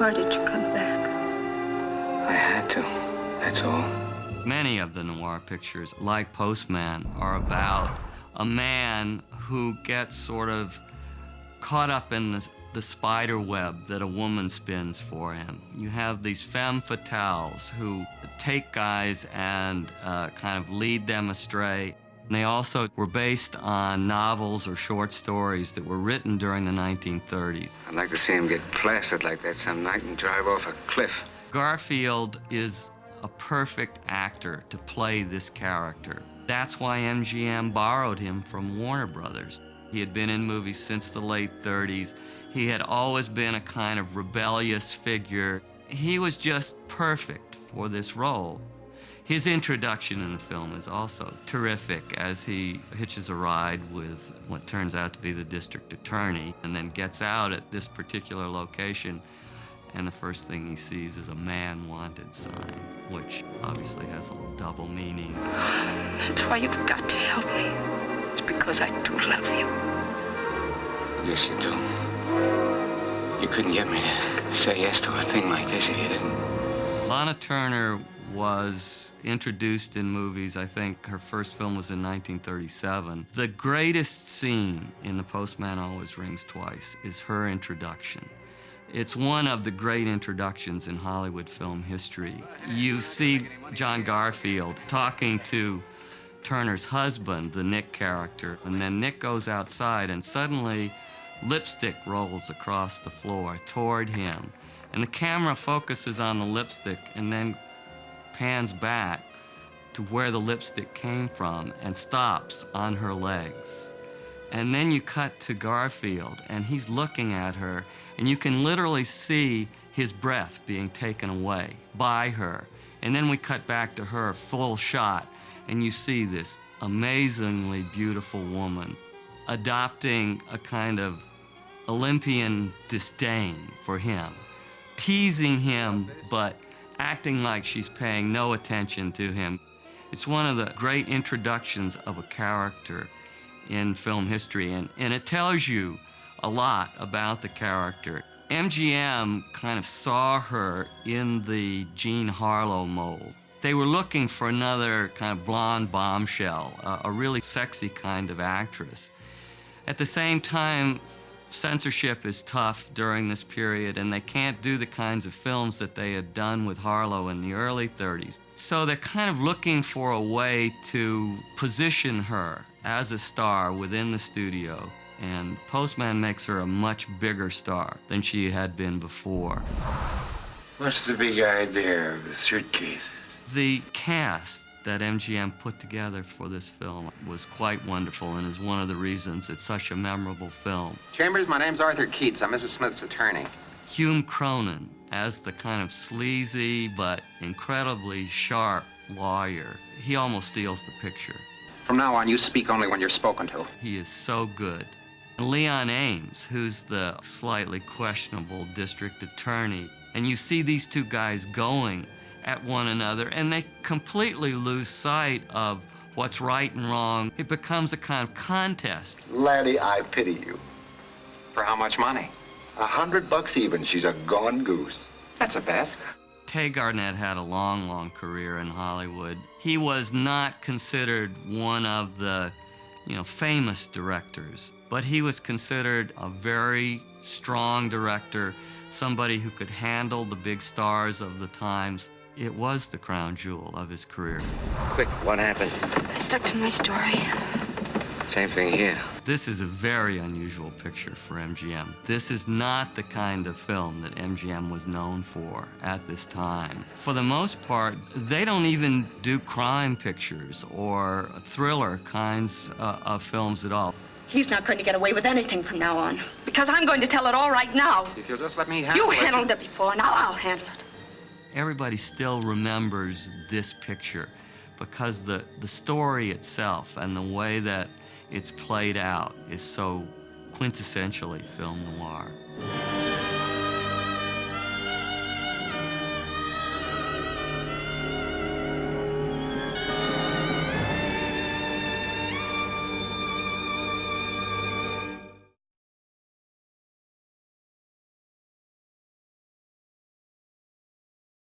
Why did you come back? I had to, that's all. Many of the noir pictures, like Postman, are about a man who gets sort of caught up in the spider web that a woman spins for him. You have these femme fatales who take guys and kind of lead them astray. And they also were based on novels or short stories that were written during the 1930s. I'd like to see him get plastered like that some night and drive off a cliff. Garfield is a perfect actor to play this character. That's why MGM borrowed him from Warner Brothers. He had been in movies since the late 30s. He had always been a kind of rebellious figure. He was just perfect for this role. His introduction in the film is also terrific as he hitches a ride with what turns out to be the district attorney and then gets out at this particular location, and the first thing he sees is a man wanted sign, which obviously has a little double meaning. That's why you've got to help me. It's because I do love you. Yes, you do. You couldn't get me to say yes to a thing like this if you didn't. Lana Turner was introduced in movies. I think her first film was in 1937. The greatest scene in The Postman Always Rings Twice is her introduction. It's one of the great introductions in Hollywood film history. You see John Garfield talking to Turner's husband, the Nick character, and then Nick goes outside and suddenly lipstick rolls across the floor toward him. And the camera focuses on the lipstick and then pans back to where the lipstick came from and stops on her legs. And then you cut to Garfield, and he's looking at her, and you can literally see his breath being taken away by her. And then we cut back to her, full shot, and you see this amazingly beautiful woman adopting a kind of Olympian disdain for him, teasing him, but acting like she's paying no attention to him. It's one of the great introductions of a character in film history, and it tells you a lot about the character. MGM kind of saw her in the Jean Harlow mold. They were looking for another kind of blonde bombshell, a really sexy kind of actress. At the same time, censorship is tough during this period, and they can't do the kinds of films that they had done with Harlow in the early 30s. So they're kind of looking for a way to position her as a star within the studio, and Postman makes her a much bigger star than she had been before. What's the big idea of the suitcases? The cast that MGM put together for this film was quite wonderful and is one of the reasons it's such a memorable film. Chambers, my name's Arthur Keats. I'm Mrs. Smith's attorney. Hume Cronin as the kind of sleazy but incredibly sharp lawyer. He almost steals the picture. From now on, you speak only when you're spoken to. He is so good. Leon Ames, who's the slightly questionable district attorney, and you see these two guys going at one another, and they completely lose sight of what's right and wrong. It becomes a kind of contest. Laddie, I pity you. For how much money? $100 even. She's a gone goose. That's a bet. Tay Garnett had a long, long career in Hollywood. He was not considered one of the, famous directors, but he was considered a very strong director, somebody who could handle the big stars of the times. It was the crown jewel of his career. Quick, what happened? I stuck to my story. Same thing here. This is a very unusual picture for MGM. This is not the kind of film that MGM was known for at this time. For the most part, they don't even do crime pictures or thriller kinds of films at all. He's not going to get away with anything from now on, because I'm going to tell it all right now. If you'll just let me handle it. You handled it before, now I'll handle it. Everybody still remembers this picture because the story itself and the way that it's played out is so quintessentially film noir.